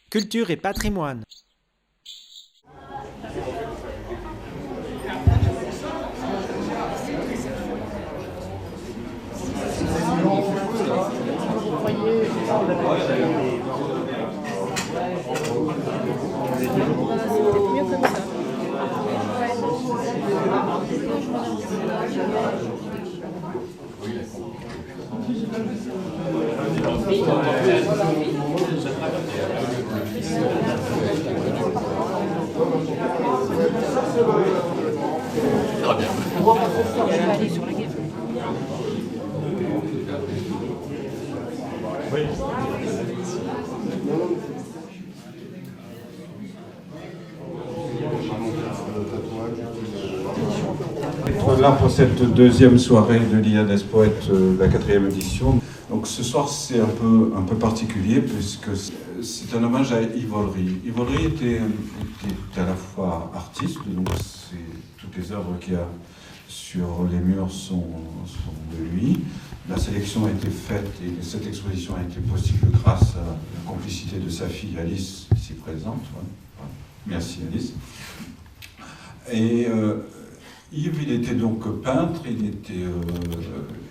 Culture et patrimoine. Là pour cette deuxième soirée de l'Iliade des Poètes, la 4e édition. Donc ce soir c'est un peu particulier puisque c'est un hommage à Yves Olry. Yves Olry était à la fois artiste, donc toutes les œuvres qu'il y a sur les murs sont de lui. La sélection a été faite et cette exposition a été possible grâce à la complicité de sa fille Alice, ici présente. Merci Alice. Et Yves, il était donc peintre, il était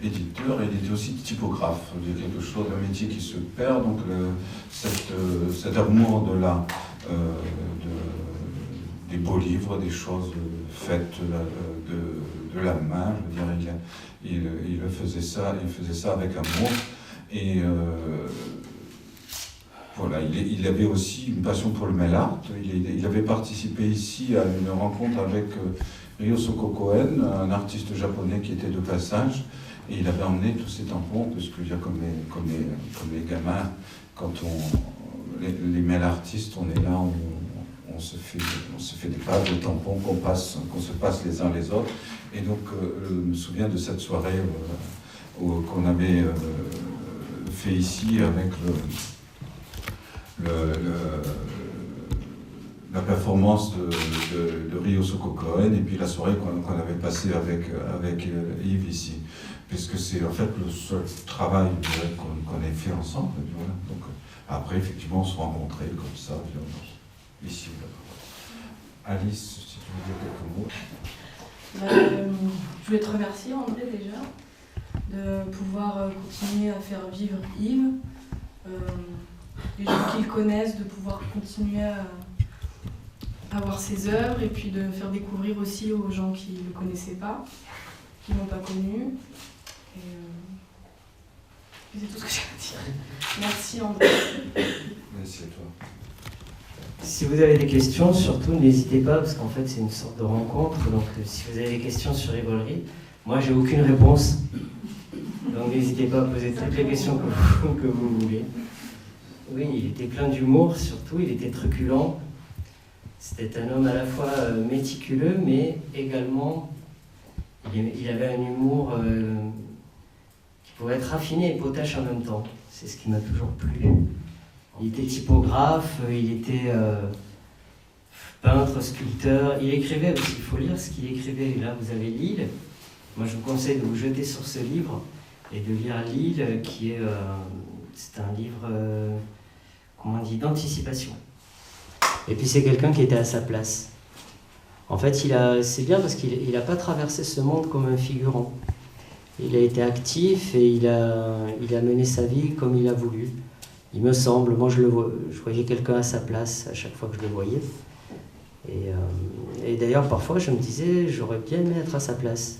éditeur, et il était aussi typographe. Il y a quelque chose, un métier qui se perd, donc cet amour des beaux livres, des choses faites de la main, je veux dire, il faisait ça avec amour. Et voilà, il avait aussi une passion pour le mail art. Il avait participé ici à une rencontre avec Ryosoko Koen, un artiste japonais qui était de passage, et il avait emmené tous ces tampons, parce qu'il y a comme les gamins, quand les mail artistes, on est là, on se fait des pages de tampons qu'on se passe les uns les autres. Et donc, je me souviens de cette soirée qu'on avait fait ici avec la performance de Ryosoko Koen et puis la soirée qu'on avait passée avec Yves ici, puisque c'est en fait le seul travail qu'on ait fait ensemble. Voilà. Donc, après, effectivement, on se rencontrait comme ça, ici. Alice, si tu veux dire quelques mots. Je voulais te remercier, André, déjà, de pouvoir continuer à faire vivre Yves, les gens qui le connaissent, de pouvoir continuer à voir ses œuvres et puis de faire découvrir aussi aux gens qui ne le connaissaient pas, qui ne l'ont pas connu. Et c'est tout ce que j'ai à dire. Merci, André. Merci à toi. Si vous avez des questions, surtout n'hésitez pas, parce qu'en fait c'est une sorte de rencontre, donc si vous avez des questions sur Yves Olry, moi j'ai aucune réponse, donc n'hésitez pas à poser toutes les questions que vous voulez. Oui, il était plein d'humour, surtout, il était truculent. C'était un homme à la fois méticuleux, mais également, il avait un humour qui pouvait être raffiné et potache en même temps. C'est ce qui m'a toujours plu. Il était typographe, il était peintre, sculpteur. Il écrivait aussi, il faut lire ce qu'il écrivait. Là, vous avez L'Île. Moi, je vous conseille de vous jeter sur ce livre et de lire L'Île, qui est c'est un livre, comment on dit, d'anticipation. Et puis c'est quelqu'un qui était à sa place. En fait, c'est bien parce qu'il n'a pas traversé ce monde comme un figurant. Il a été actif et il a mené sa vie comme il a voulu. Il me semble, moi je voyais quelqu'un à sa place à chaque fois que je le voyais. Et d'ailleurs, parfois, je me disais, j'aurais bien aimé être à sa place.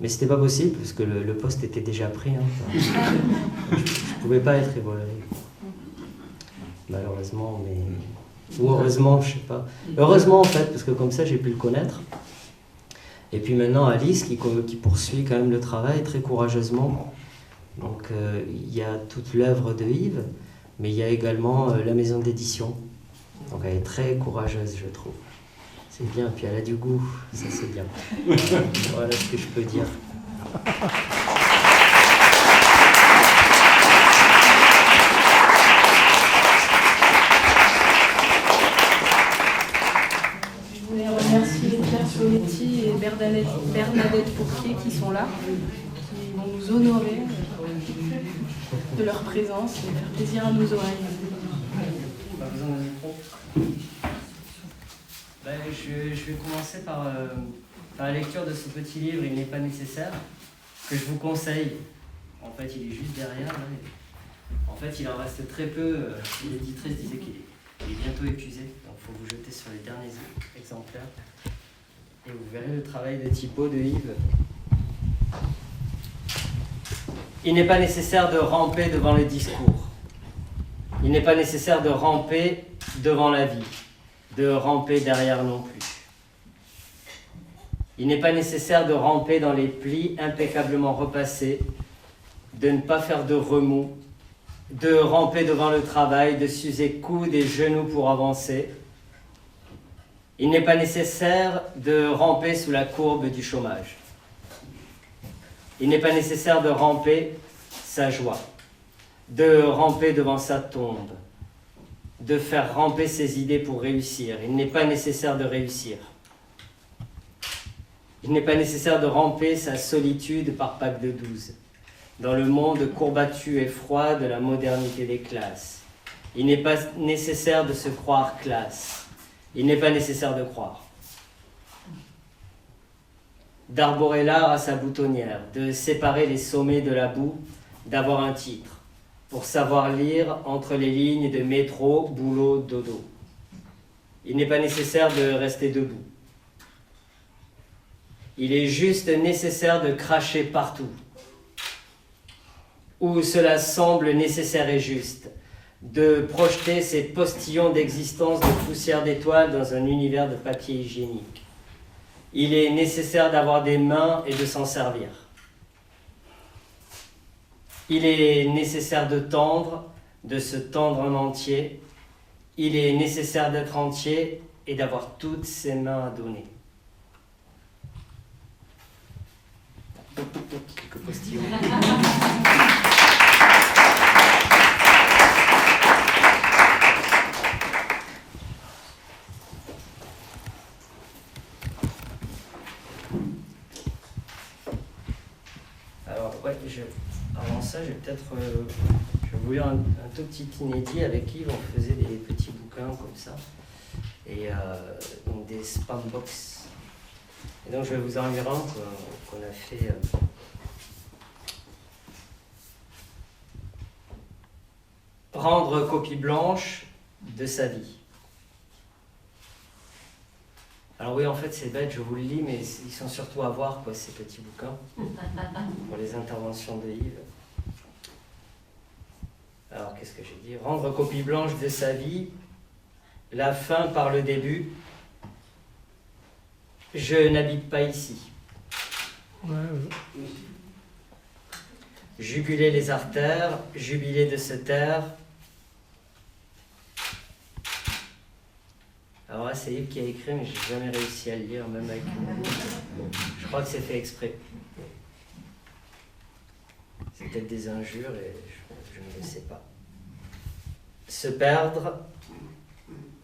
Mais c'était pas possible parce que le poste était déjà pris. Hein. Je ne pouvais pas être évolué. Malheureusement, mais... Ou heureusement, je sais pas. Heureusement en fait, parce que comme ça j'ai pu le connaître. Et puis maintenant Alice qui poursuit quand même le travail très courageusement. Donc il y a toute l'œuvre de Yves, mais il y a également la maison d'édition. Donc elle est très courageuse, je trouve. C'est bien, puis elle a du goût, ça c'est bien. Voilà ce que je peux dire. Soletti et Bernadette Pourquier qui sont là, qui vont nous honorer de leur présence et faire plaisir à nos oreilles. Pas besoin de micro. Je vais commencer par la lecture de ce petit livre, Il n'est pas nécessaire, que je vous conseille. En fait, il est juste derrière. Là. En fait, il en reste très peu. L'éditrice disait qu'il est bientôt épuisé, donc il faut vous jeter sur les derniers exemplaires. Et vous verrez le travail de typo de Yves. Il n'est pas nécessaire de ramper devant le discours. Il n'est pas nécessaire de ramper devant la vie, de ramper derrière non plus. Il n'est pas nécessaire de ramper dans les plis impeccablement repassés, de ne pas faire de remous, de ramper devant le travail, de s'user coudes et genoux pour avancer. Il n'est pas nécessaire de ramper sous la courbe du chômage. Il n'est pas nécessaire de ramper sa joie, de ramper devant sa tombe, de faire ramper ses idées pour réussir. Il n'est pas nécessaire de réussir. Il n'est pas nécessaire de ramper sa solitude par pack de 12, dans le monde courbattu et froid de la modernité des classes. Il n'est pas nécessaire de se croire classe. Il n'est pas nécessaire de croire. D'arborer l'art à sa boutonnière, de séparer les sommets de la boue, d'avoir un titre, pour savoir lire entre les lignes de métro, boulot, dodo. Il n'est pas nécessaire de rester debout. Il est juste nécessaire de cracher partout, où cela semble nécessaire et juste, de projeter ces postillons d'existence de poussière d'étoiles dans un univers de papier hygiénique. Il est nécessaire d'avoir des mains et de s'en servir. Il est nécessaire de tendre, de se tendre en entier. Il est nécessaire d'être entier et d'avoir toutes ses mains à donner. Quelques postillons. Alors, avant ça, je vais peut-être je vais vous lire un tout petit inédit avec Yves. On faisait des petits bouquins comme ça, et donc des spam box. Et donc, je vais vous en lire un qu'on a fait. Rendre copie blanche de sa vie. Alors oui, en fait, c'est bête, je vous le lis, mais ils sont surtout à voir, quoi, ces petits bouquins, pour les interventions de Yves. Alors, qu'est-ce que j'ai dit? Rendre copie blanche de sa vie, la fin par le début. Je n'habite pas ici. Juguler les artères, jubiler de se taire. Alors là, c'est Yves qui a écrit, mais j'ai jamais réussi à le lire, même avec une... Je crois que c'est fait exprès. C'est peut-être des injures et je ne le sais pas. Se perdre.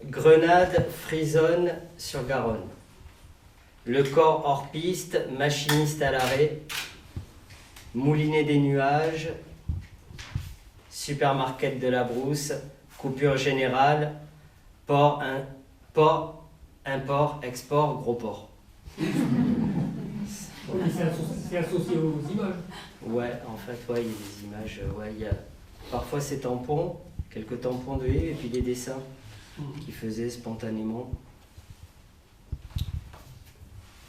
Grenade frisonne sur Garonne. Le corps hors piste, machiniste à l'arrêt. Moulinet des nuages. Supermarket de la Brousse. Coupure générale. Port, import, export, gros port. C'est associé aux images. Ouais, en fait, ouais, il y a des images. Ouais, il y a parfois ces tampons, quelques tampons de Yves, et puis des dessins qu'il faisait spontanément.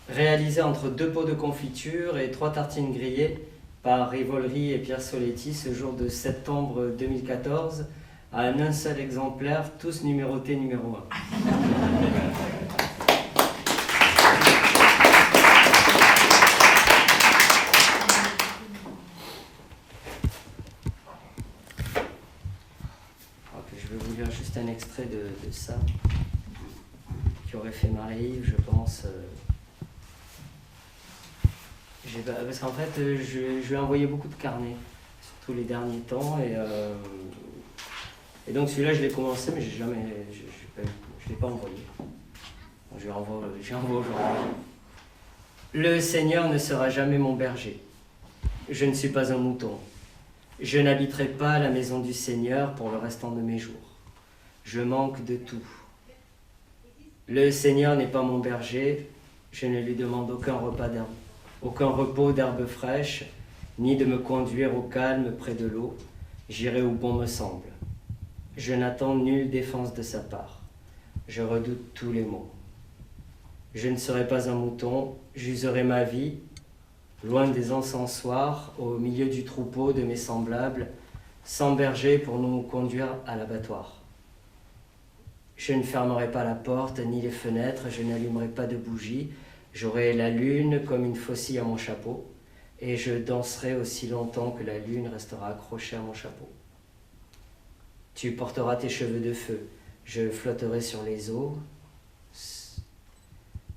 Réalisé entre 2 pots de confiture et 3 tartines grillées par Rivolry et Pierre Soletti ce jour de septembre 2014, à un seul exemplaire, tous numérotés numéro 1. Je vais vous lire juste un extrait de ça, qui aurait fait marrer Yves, je pense. Parce qu'en fait, je lui ai envoyé beaucoup de carnets, surtout les derniers temps, et donc celui-là, je l'ai commencé, mais je l'ai pas envoyé. Donc, je l'envoie aujourd'hui. Le Seigneur ne sera jamais mon berger. Je ne suis pas un mouton. Je n'habiterai pas la maison du Seigneur pour le restant de mes jours. je manque de tout. Le Seigneur n'est pas mon berger, je ne lui demande aucun repos d'herbe fraîche, ni de me conduire au calme près de l'eau, j'irai où bon me semble. Je n'attends nulle défense de sa part, je redoute tous les maux. Je ne serai pas un mouton, j'userai ma vie, loin des encensoirs, au milieu du troupeau de mes semblables, sans berger pour nous conduire à l'abattoir. Je ne fermerai pas la porte ni les fenêtres, je n'allumerai pas de bougies, j'aurai la lune comme une faucille à mon chapeau, et je danserai aussi longtemps que la lune restera accrochée à mon chapeau. Tu porteras tes cheveux de feu, je flotterai sur les eaux.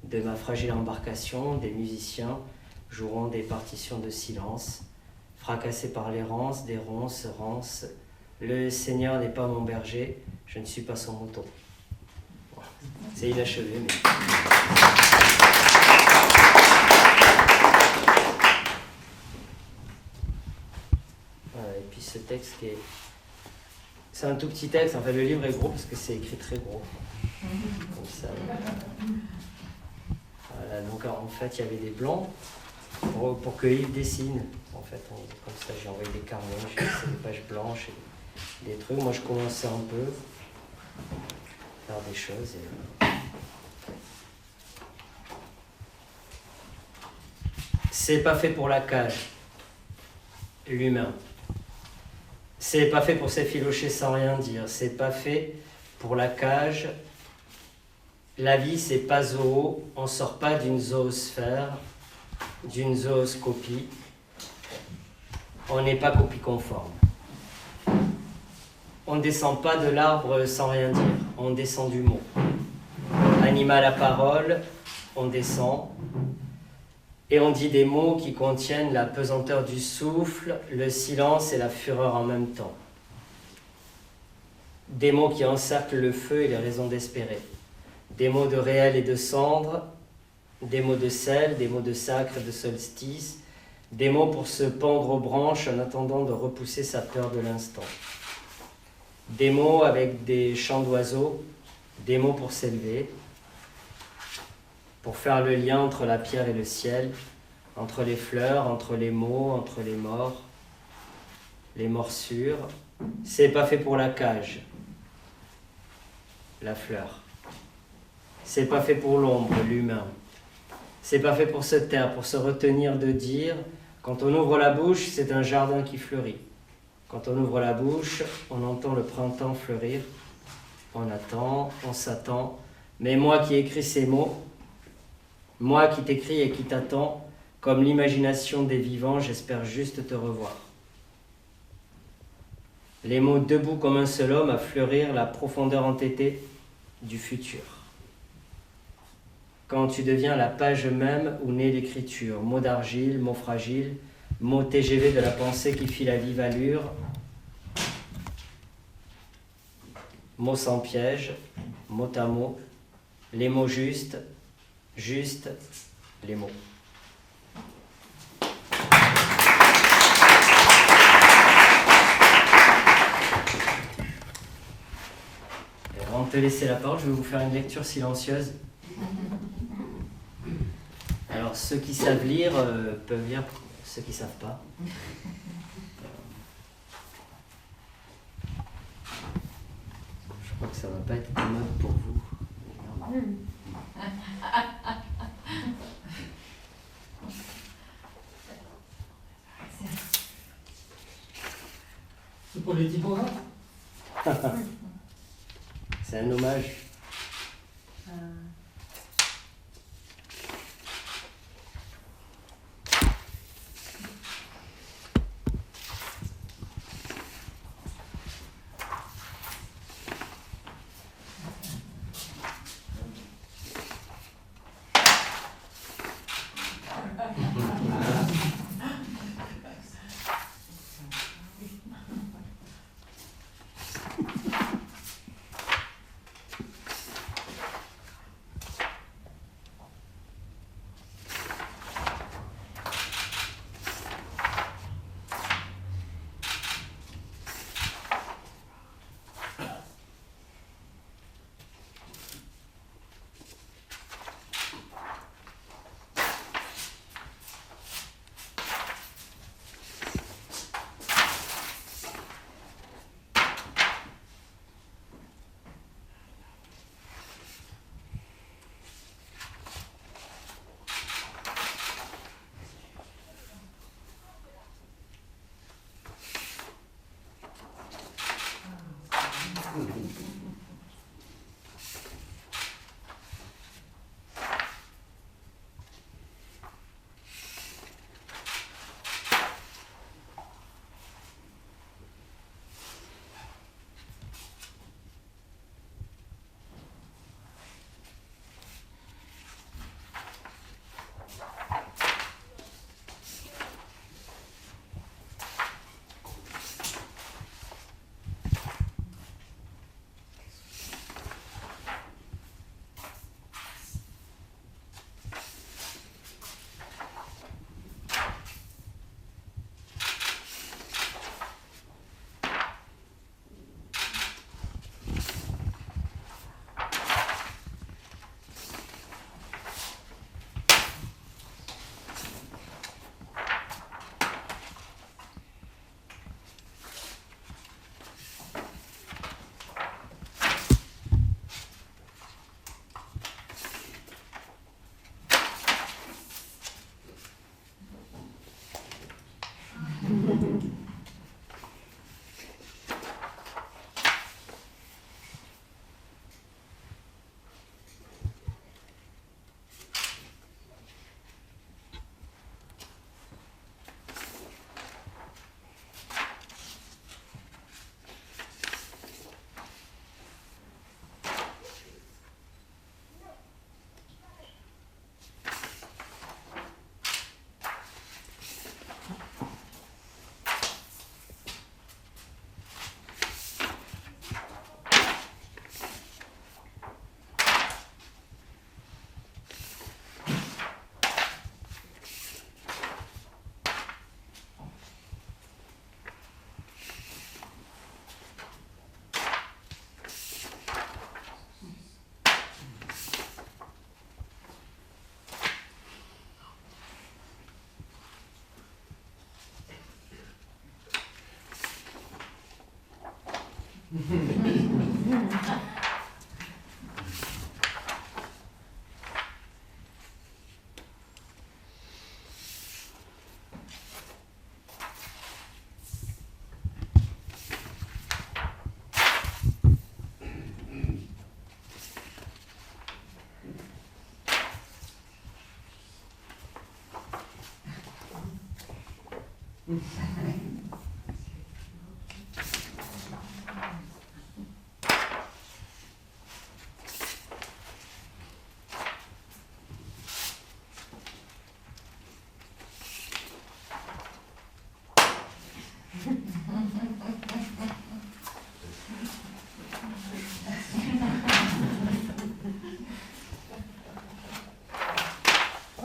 De ma fragile embarcation, des musiciens joueront des partitions de silence, fracassés par l'errance, des ronces, rances. Le Seigneur n'est pas mon berger, je ne suis pas son mouton. Bon, c'est inachevé, mais... Voilà, et puis ce texte qui est... C'est un tout petit texte, en fait le livre est gros parce que c'est écrit très gros. Comme ça. Voilà, donc en fait il y avait des blancs pour que Yves dessine. En fait, comme ça j'ai envoyé des carnets, j'ai laissé des pages blanches et des trucs. Moi je commençais un peu à faire des choses. C'est pas fait pour la cage, l'humain. C'est pas fait pour s'effilocher sans rien dire. C'est pas fait pour la cage. La vie, c'est pas zoo. On sort pas d'une zoosphère, d'une zooscopie. On n'est pas copie conforme. On ne descend pas de l'arbre sans rien dire. On descend du mot. Animal à parole, on descend. Et on dit des mots qui contiennent la pesanteur du souffle, le silence et la fureur en même temps. Des mots qui encerclent le feu et les raisons d'espérer. Des mots de réel et de cendre, des mots de sel, des mots de sacre et de solstice, des mots pour se pendre aux branches en attendant de repousser sa peur de l'instant. Des mots avec des chants d'oiseaux, des mots pour s'élever, pour faire le lien entre la pierre et le ciel, entre les fleurs, entre les mots, entre les morts, les morsures. C'est pas fait pour la cage, la fleur. C'est pas fait pour l'ombre, l'humain. C'est pas fait pour se taire, pour se retenir de dire. Quand on ouvre la bouche, c'est un jardin qui fleurit. Quand on ouvre la bouche, on entend le printemps fleurir. On attend, on s'attend. Mais moi qui écris ces mots, moi qui t'écris et qui t'attends, comme l'imagination des vivants, j'espère juste te revoir. Les mots debout comme un seul homme à fleurir la profondeur entêtée du futur. Quand tu deviens la page même où naît l'écriture, mots d'argile, mots fragiles, mots TGV de la pensée qui file à vive allure, mots sans piège, mot à mot, les mots justes, juste les mots. Et avant de te laisser la parole, je vais vous faire une lecture silencieuse. Alors ceux qui savent lire peuvent lire, ceux qui ne savent pas. Je crois que ça ne va pas être commode pour vous. C'est pour les typographes. C'est un hommage.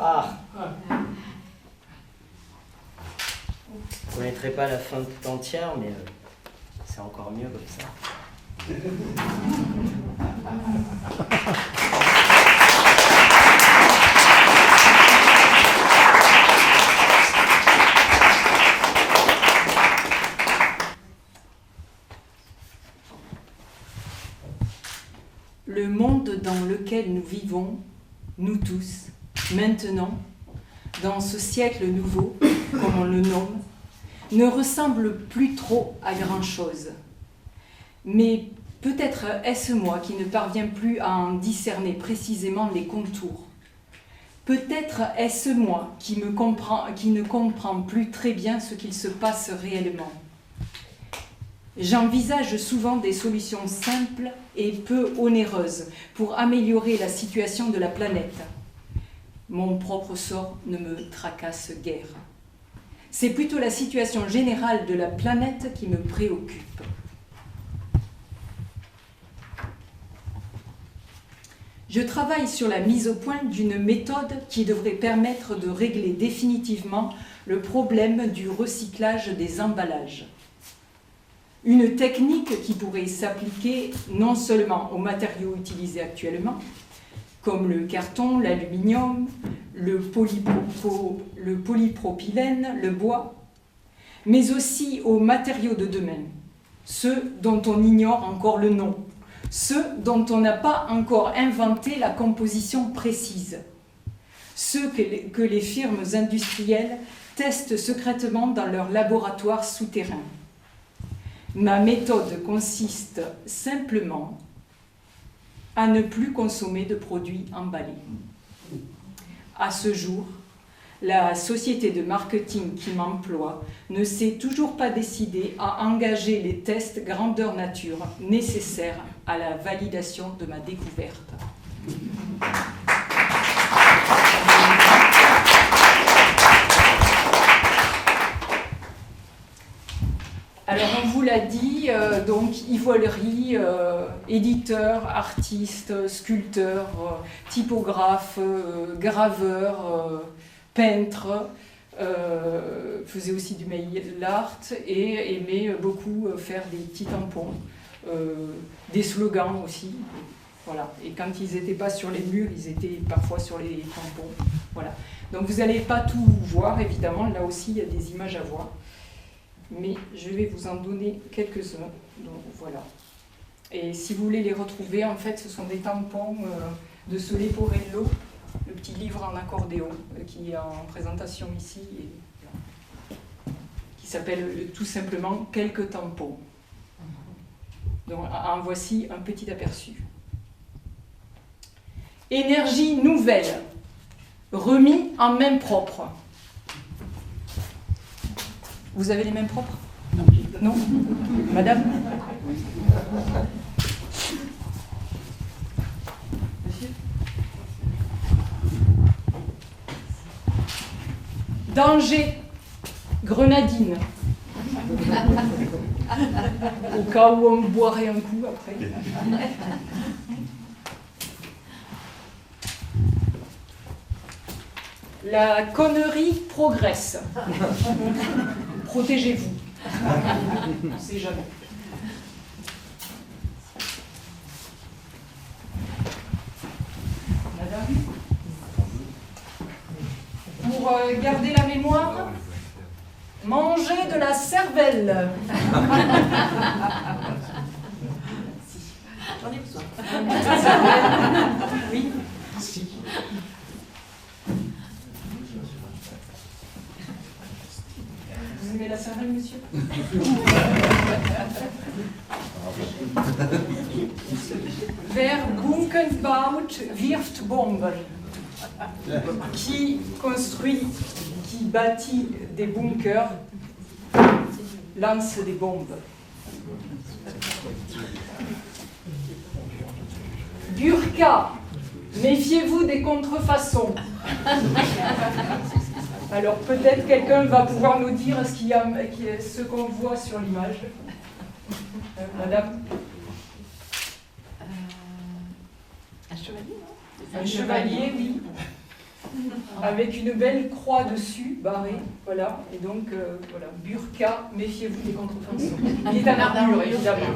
Ah. Vous ne connaîtrez pas la fin tout entière, mais c'est encore mieux comme ça. Le monde dans lequel nous vivons, nous tous, maintenant, dans ce siècle nouveau, comme on le nomme, ne ressemble plus trop à grand-chose. Mais peut-être est-ce moi qui ne parviens plus à en discerner précisément les contours. Peut-être est-ce moi qui ne comprend plus très bien ce qu'il se passe réellement. J'envisage souvent des solutions simples et peu onéreuses pour améliorer la situation de la planète. Mon propre sort ne me tracasse guère. C'est plutôt la situation générale de la planète qui me préoccupe. Je travaille sur la mise au point d'une méthode qui devrait permettre de régler définitivement le problème du recyclage des emballages. Une technique qui pourrait s'appliquer non seulement aux matériaux utilisés actuellement, comme le carton, l'aluminium, le polypropylène, le bois, mais aussi aux matériaux de demain, ceux dont on ignore encore le nom, ceux dont on n'a pas encore inventé la composition précise, ceux que les firmes industrielles testent secrètement dans leurs laboratoires souterrains. Ma méthode consiste simplement à ne plus consommer de produits emballés. À ce jour, la société de marketing qui m'emploie ne s'est toujours pas décidée à engager les tests grandeur nature nécessaires à la validation de ma découverte. Alors on vous l'a dit, donc ivolerie, éditeur, artiste, sculpteur, typographe, graveur, peintre, faisait aussi du mail art et aimait beaucoup faire des petits tampons, des slogans aussi. Voilà. Et quand ils n'étaient pas sur les murs, ils étaient parfois sur les tampons. Voilà. Donc vous n'allez pas tout voir, évidemment, là aussi il y a des images à voir. Mais je vais vous en donner quelques-uns. Donc voilà. Et si vous voulez les retrouver, en fait, ce sont des tampons de ce Leporello, le petit livre en accordéon qui est en présentation ici, et, voilà, qui s'appelle tout simplement « Quelques tampons ». Donc en voici un petit aperçu. Énergie nouvelle, remis en main propre. Vous avez les mains propres? Non. Non? Madame? Monsieur? Danger, grenadine. Au cas où on boirait un coup après. La connerie progresse. Protégez-vous. On ne sait jamais. Madame? Pour garder la mémoire, mangez de la cervelle. J'en ai besoin. Oui. Vous aimez la cervelle, monsieur? Wer Bunken baut, wirft Bomben. Qui construit, qui bâtit des bunkers, lance des bombes. Burqa, méfiez-vous des contrefaçons. Alors peut-être quelqu'un va pouvoir nous dire ce qu'on voit sur l'image. Madame? Un chevalier, non? Un chevalier, oui. Avec une belle croix dessus, barrée, voilà. Et donc, voilà, burqa, méfiez-vous des contrefaçons. Il est en armure, évidemment.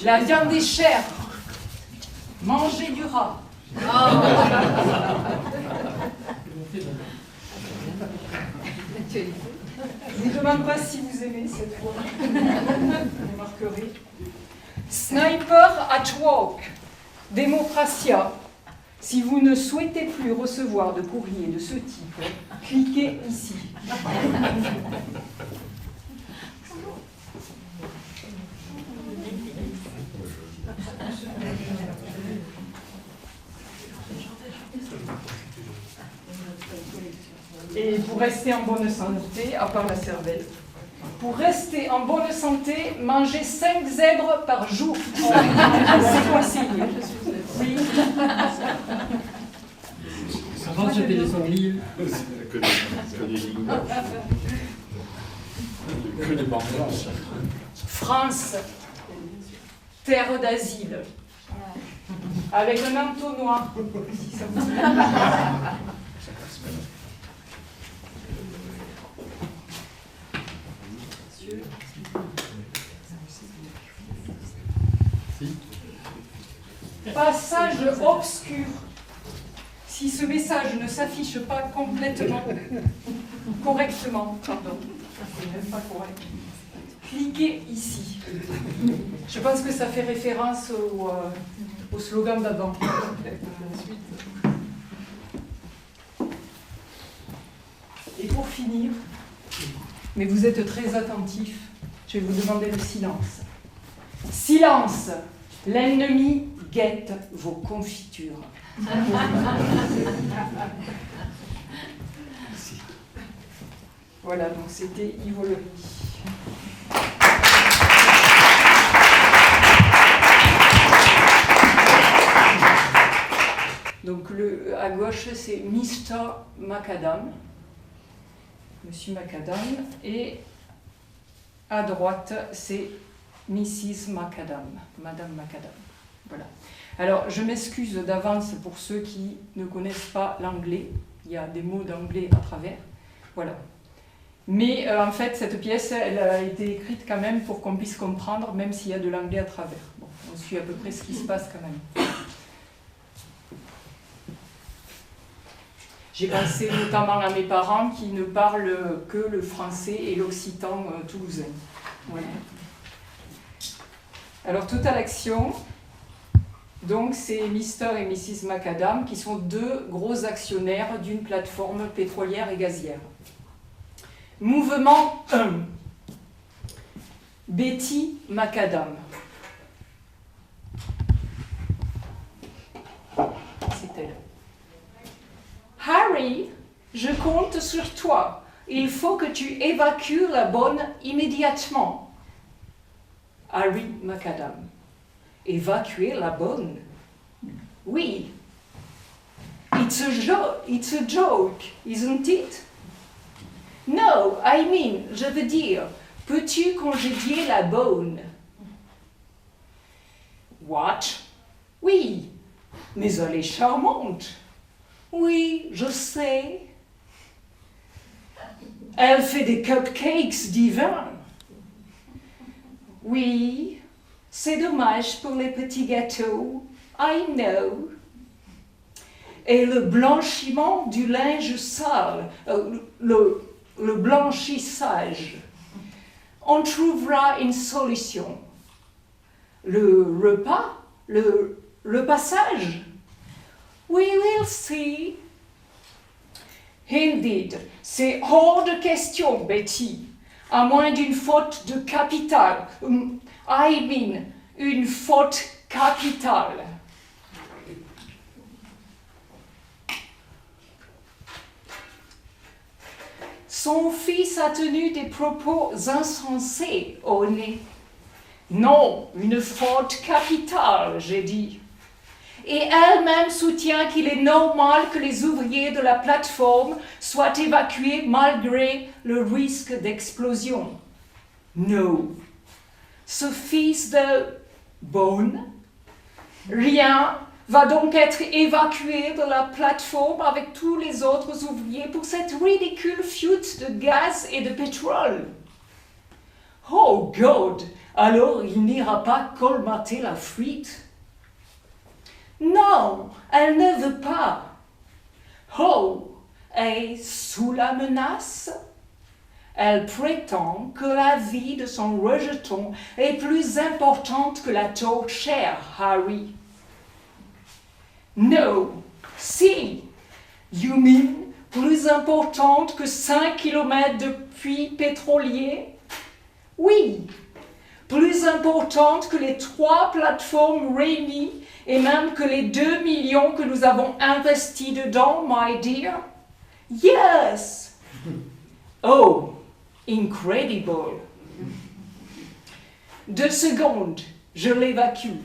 La viande est chère. Mangez du rat. Je ne vous demande pas si vous aimez cette fois. Vous remarquerez. Sniper at work. Démocratia. Si vous ne souhaitez plus recevoir de courrier de ce type, cliquez ici. Et pour rester en bonne santé, à part la cervelle, pour rester en bonne santé, mangez 5 zèbres par jour. C'est conseillé. Oui. Avant, c'était des sangliers. Que des bambins. France, terre d'asile, avec un entonnoir. Si ça vous Passage obscur. Si ce message ne s'affiche pas complètement, correctement, pardon, c'est même pas correct, cliquez ici. Je pense que ça fait référence au slogan d'avant. Et pour finir, mais vous êtes très attentifs, je vais vous demander le silence. Silence! L'ennemi guette vos confitures. Voilà, donc c'était Ivolerie. Donc à gauche, c'est Mr. Macadam, Monsieur Macadam, et à droite, c'est Mrs. Macadam, Madame Macadam. Voilà. Alors, je m'excuse d'avance pour ceux qui ne connaissent pas l'anglais. Il y a des mots d'anglais à travers. Voilà. Mais en fait, cette pièce, elle a été écrite quand même pour qu'on puisse comprendre, même s'il y a de l'anglais à travers. Bon, on suit à peu près ce qui se passe quand même. J'ai pensé notamment à mes parents qui ne parlent que le français et l'occitan toulousain. Voilà. Alors, tout à l'action, donc c'est Mr. et Mrs. Macadam qui sont 2 gros actionnaires d'une plateforme pétrolière et gazière. Mouvement 1. Betty Macadam. C'est elle. Harry, je compte sur toi. Il faut que tu évacues la bonne immédiatement. Harry Macadam. Évacuer la bonne? Oui. It's a joke, isn't it? No, I mean, je veux dire, peux-tu congédier la bonne? What? Oui, mais elle est charmante. Oui, je sais. Elle fait des cupcakes divins. Oui, c'est dommage pour les petits gâteaux. I know. Et le blanchiment du linge sale, le blanchissage. On trouvera une solution. Le repas, le passage. We will see. Indeed, c'est hors de question, Betty, à moins d'une faute de capital. I mean, une faute capitale. Son fils a tenu des propos insensés au nez. Non, une faute capitale, j'ai dit. Et elle-même soutient qu'il est normal que les ouvriers de la plateforme soient évacués malgré le risque d'explosion. Non. Ce fils de bonne, rien va donc être évacué de la plateforme avec tous les autres ouvriers pour cette ridicule fuite de gaz et de pétrole. Oh God, alors il n'ira pas colmater la fuite. Non, elle ne veut pas. Oh, et sous la menace, elle prétend que la vie de son rejeton est plus importante que la taupe chère, Harry. No, si, you mean plus importante que 5 kilomètres de puits pétroliers? Oui, plus importante que les 3 plateformes réunies et même que les 2 millions que nous avons investis dedans, my dear? Yes! Oh, incredible! 2 secondes, je l'évacue.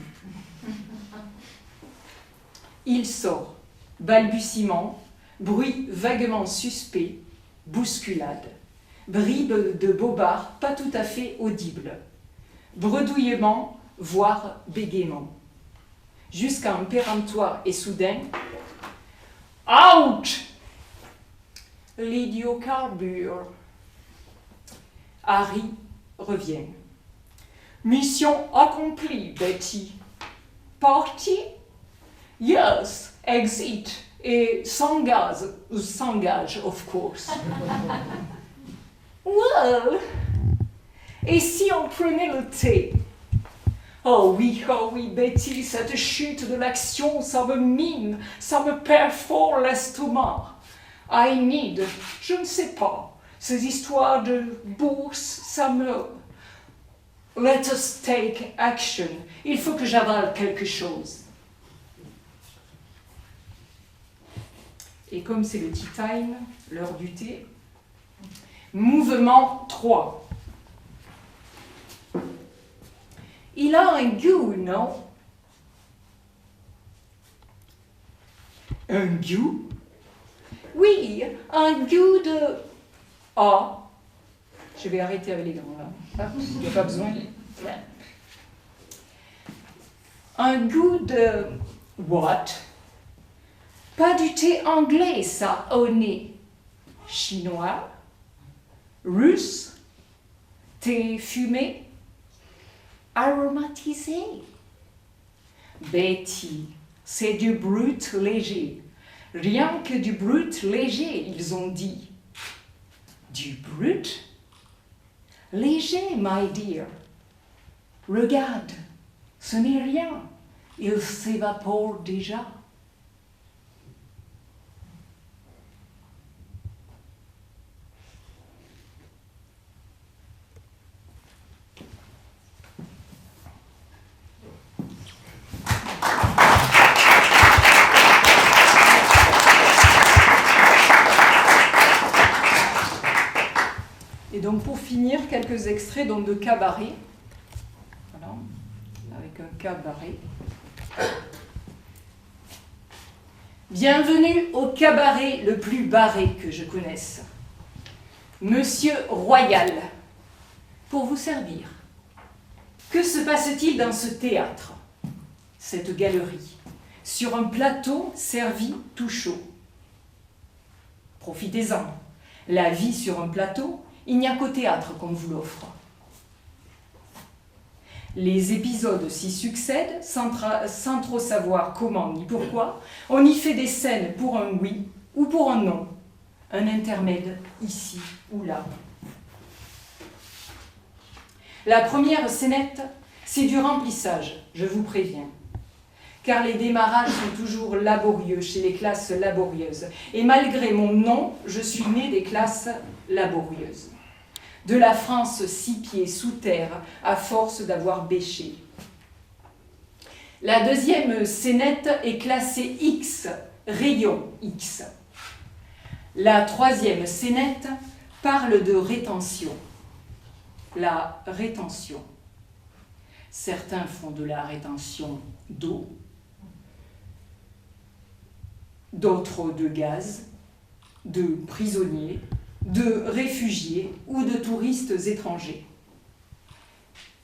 Il sort, balbutiement, bruit vaguement suspect, bousculade, bribes de bobards pas tout à fait audibles, bredouillement, voire bégaiement, jusqu'à un péremptoire et soudain « Out !» L'idiocarbure. Harry revient. Mission accomplie, Betty. Parti? Yes, exit. Et s'engage, of course. Well, et si on prenait le thé? Oh oui, Betty, cette chute de l'action, ça me mine, ça me perfore l'estomac. I need, je ne sais pas, ces histoires de bourse, ça me... Let us take action. Il faut que j'avale quelque chose. Et comme c'est le tea time, l'heure du thé, mouvement 3. Il a un goût, non? Un goût? Oui, un goût de... Ah, je vais arrêter avec les grands là. Il n'y a pas besoin. Un goût de... What? Pas du thé anglais, ça, au nez. Chinois? Russe? Thé fumé? Aromatisé? Betty, c'est du brut léger. Rien que du brut léger, ils ont dit. Du brut? Léger, my dear. Regarde, ce n'est rien. Il s'évapore déjà. Et donc pour finir, quelques extraits donc, de cabaret. Voilà, avec un cabaret. Bienvenue au cabaret le plus barré que je connaisse. Monsieur Royal, pour vous servir. Que se passe-t-il dans ce théâtre, cette galerie, sur un plateau servi tout chaud? Profitez-en. La vie sur un plateau, il n'y a qu'au théâtre qu'on vous l'offre. Les épisodes s'y succèdent sans trop savoir comment ni pourquoi. On y fait des scènes pour un oui ou pour un non. un intermède ici ou là. La première scénette, c'est du remplissage, je vous préviens. Car les démarrages sont toujours laborieux chez les classes laborieuses. Et malgré mon nom, je suis née des classes laborieuses. De la France 6 pieds sous terre, à force d'avoir bêché. La deuxième scénette est classée X, rayon X. La troisième scénette parle de rétention. La rétention. Certains font de la rétention d'eau, d'autres de gaz, de prisonniers, de réfugiés ou de touristes étrangers.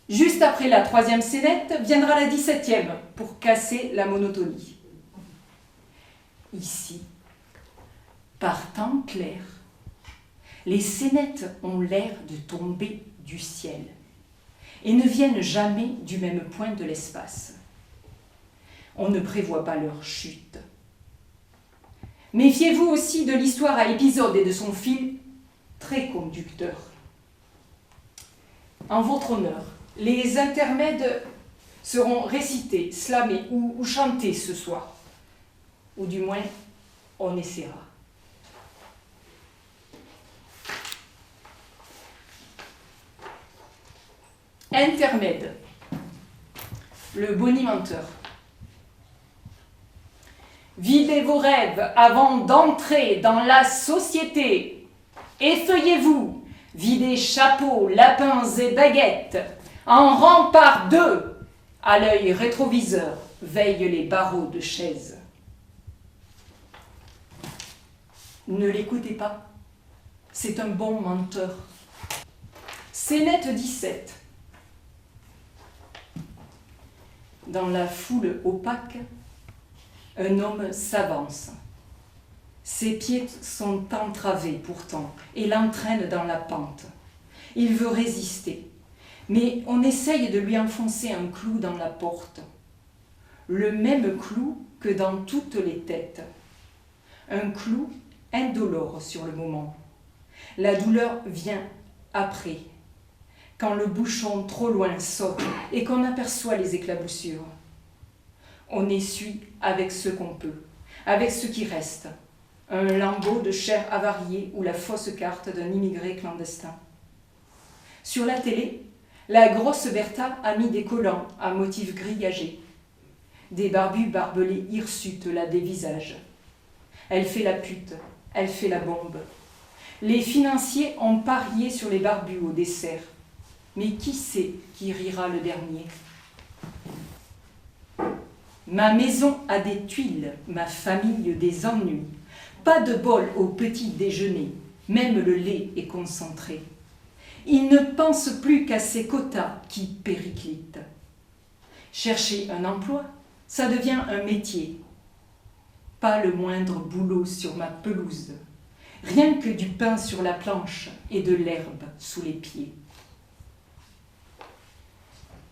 Juste après la troisième scénette viendra la 17e pour casser la monotonie. Ici, par temps clair, les scénettes ont l'air de tomber du ciel et ne viennent jamais du même point de l'espace. On ne prévoit pas leur chute. Méfiez-vous aussi de l'histoire à épisodes et de son fil très conducteur. En votre honneur, les intermèdes seront récités, slamés ou chantés ce soir. Ou du moins, on essaiera. Intermède. Le bonimenteur. Vivez vos rêves avant d'entrer dans la société. Effeuillez-vous, videz chapeaux, lapins et baguettes. En rang par deux, à l'œil rétroviseur, veillent les barreaux de chaises. Ne l'écoutez pas, c'est un bon menteur. Scénette 17. Dans la foule opaque, un homme s'avance. Ses pieds sont entravés pourtant et l'entraînent dans la pente. Il veut résister, mais on essaye de lui enfoncer un clou dans la porte. Le même clou que dans toutes les têtes. Un clou indolore sur le moment. La douleur vient après, quand le bouchon trop loin saute et qu'on aperçoit les éclaboussures. On essuie avec ce qu'on peut, avec ce qui reste. Un lambeau de chair avariée ou la fausse carte d'un immigré clandestin. Sur la télé, la grosse Bertha a mis des collants à motifs grillagés. Des barbus barbelés hirsutes la dévisagent. Elle fait la pute, elle fait la bombe. Les financiers ont parié sur les barbus au dessert. Mais qui sait qui rira le dernier ? Ma maison a des tuiles, ma famille des ennuis. Pas de bol au petit déjeuner, même le lait est concentré. Il ne pense plus qu'à ses quotas qui périclitent. Chercher un emploi, ça devient un métier. Pas le moindre boulot sur ma pelouse. Rien que du pain sur la planche et de l'herbe sous les pieds.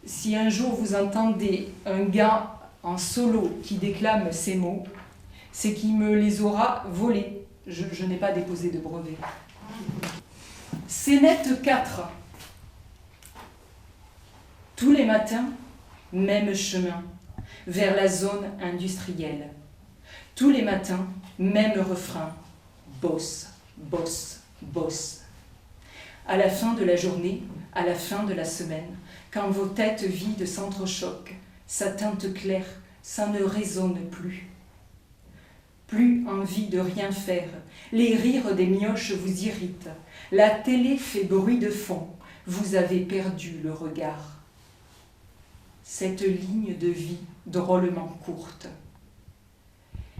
Si un jour vous entendez un gars en solo qui déclame ces mots, c'est qu'il me les aura volés. Je n'ai pas déposé de brevet. Scénette 4. Tous les matins, même chemin, vers la zone industrielle. Tous les matins, même refrain. Bosse, bosse, bosse. À la fin de la journée, à la fin de la semaine, quand vos têtes vides s'entrechoquent, sa teinte claire, ça ne résonne plus. Plus envie de rien faire, les rires des mioches vous irritent, la télé fait bruit de fond, vous avez perdu le regard. Cette ligne de vie drôlement courte.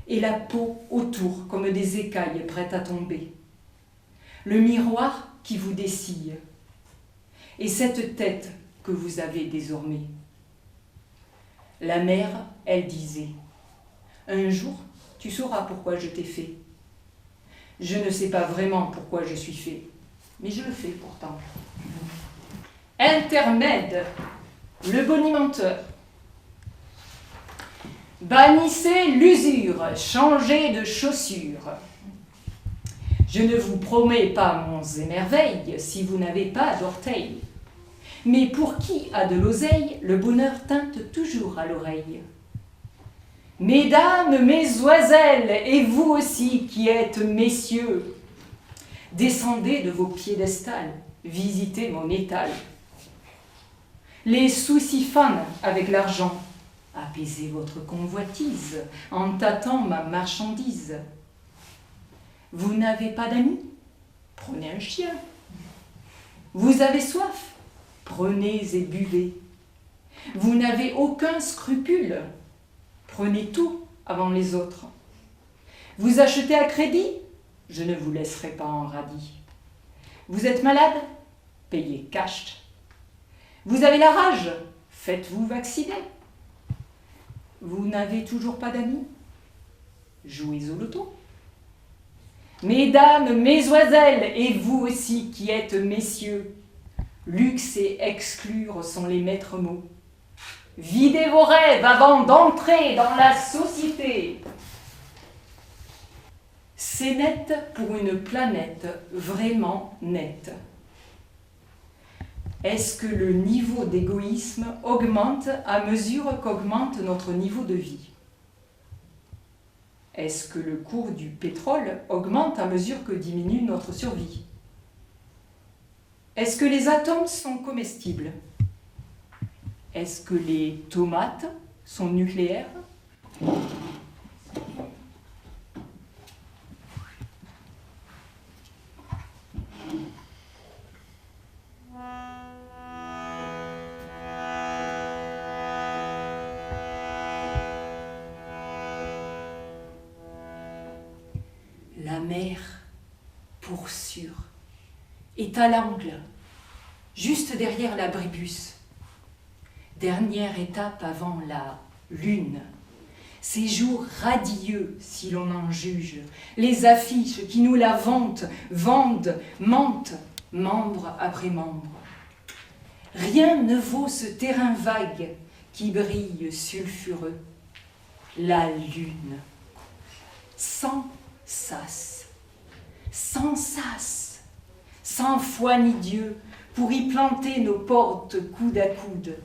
Et la peau autour comme des écailles prêtes à tomber. Le miroir qui vous dessille. Et cette tête que vous avez désormais. La mère, elle disait, « Un jour, tu sauras pourquoi je t'ai fait. Je ne sais pas vraiment pourquoi je suis fait, mais je le fais pourtant. » Intermède, le bonimenteur. Bannissez l'usure, changez de chaussures. Je ne vous promets pas monts et merveilles si vous n'avez pas d'orteils. Mais pour qui a de l'oseille, le bonheur teinte toujours à l'oreille. Mesdames, mesdemoiselles, et vous aussi qui êtes messieurs, descendez de vos piédestals, visitez mon étal. Les soucis fanent avec l'argent, apaisez votre convoitise en tâtant ma marchandise. Vous n'avez pas d'amis? Prenez un chien. Vous avez soif? Prenez et buvez. Vous n'avez aucun scrupule? Prenez tout avant les autres. Vous achetez à crédit? Je ne vous laisserai pas en radis. Vous êtes malade? Payez cash. Vous avez la rage? Faites-vous vacciner. Vous n'avez toujours pas d'amis? Jouez au loto. Mesdames, mesdemoiselles, et vous aussi qui êtes messieurs, luxe et exclure sont les maîtres mots. Videz vos rêves avant d'entrer dans la société. C'est net pour une planète vraiment nette. Est-ce que le niveau d'égoïsme augmente à mesure qu'augmente notre niveau de vie? Est-ce que le cours du pétrole augmente à mesure que diminue notre survie? Est-ce que les atomes sont comestibles? Est-ce que les tomates sont nucléaires? La mer, pour sûr, est à l'angle, juste derrière l'abribus. Dernière étape avant la lune. Ces jours radieux, si l'on en juge, les affiches qui nous la vantent, vendent, mentent, membre après membre. Rien ne vaut ce terrain vague qui brille sulfureux. La lune, sans sas, sans sas, sans foi ni Dieu, pour y planter nos portes coude à coude,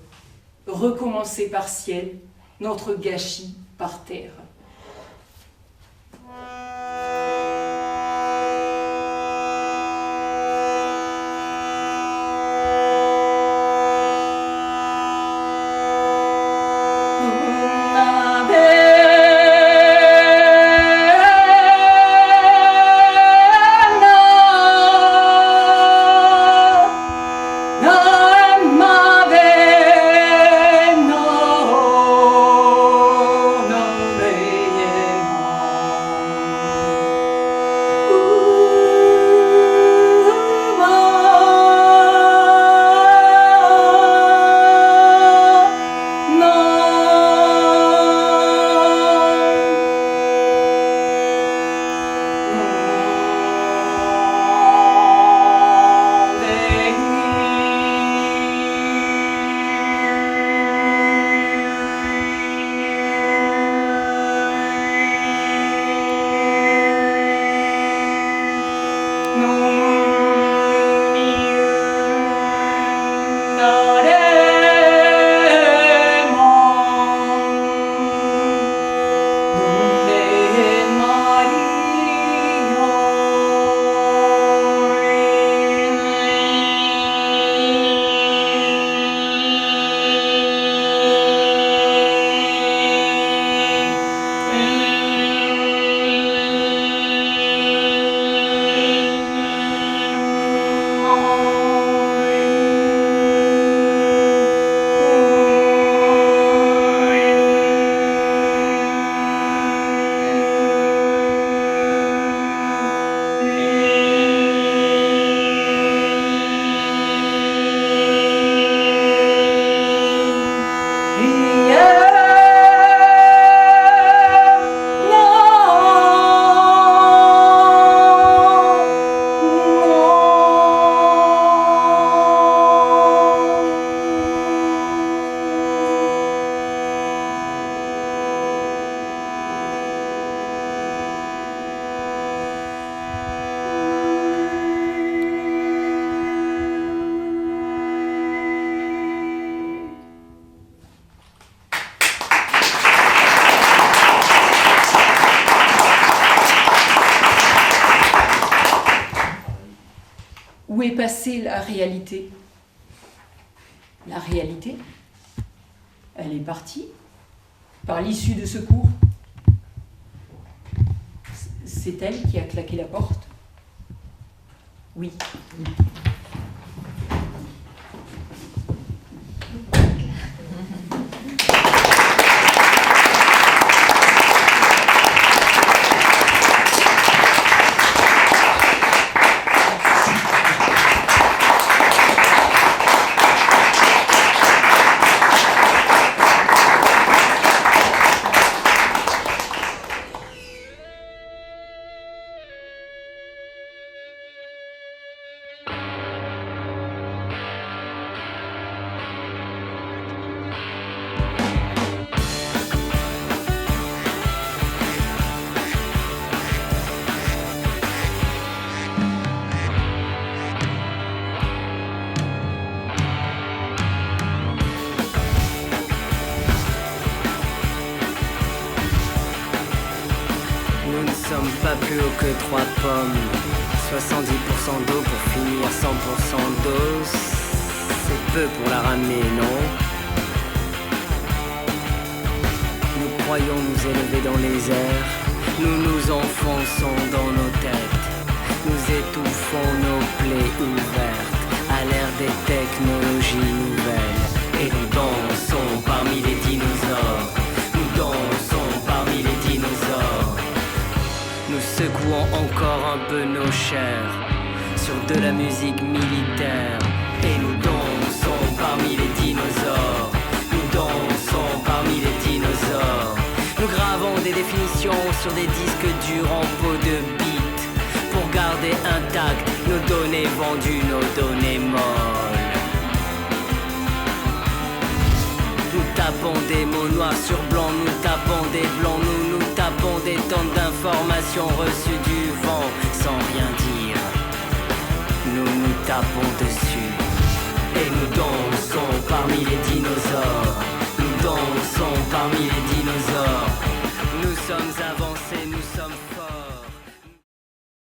recommencer par ciel, notre gâchis par terre. où est passée la réalité? La réalité, elle est partie par l'issue de secours. C'est elle qui a claqué la porte. Oui. Nous ne sommes pas plus haut que 3 pommes. 70% d'eau pour finir 100% d'eau. C'est peu pour la ramener, non? Nous croyons nous élever dans les airs. Nous nous enfonçons dans nos têtes. Nous étouffons nos plaies ouvertes à l'ère des technologies nouvelles. Et nous dansons parmi les dinosaures. Nous dansons parmi les dinosaures. Nous secouons encore un peu nos chairs sur de la musique militaire. Et nous dansons parmi les dinosaures. Nous dansons parmi les dinosaures. Nous gravons des définitions sur des disques durs en peau de bite pour garder intactes nos données vendues, nos données molles. Nous tapons des mots noirs sur blanc, nous tapons des blancs, nous tapons des tonnes d'informations reçues du vent sans rien dire. Nous nous tapons dessus et nous dansons parmi les dinosaures. Nous dansons parmi les dinosaures.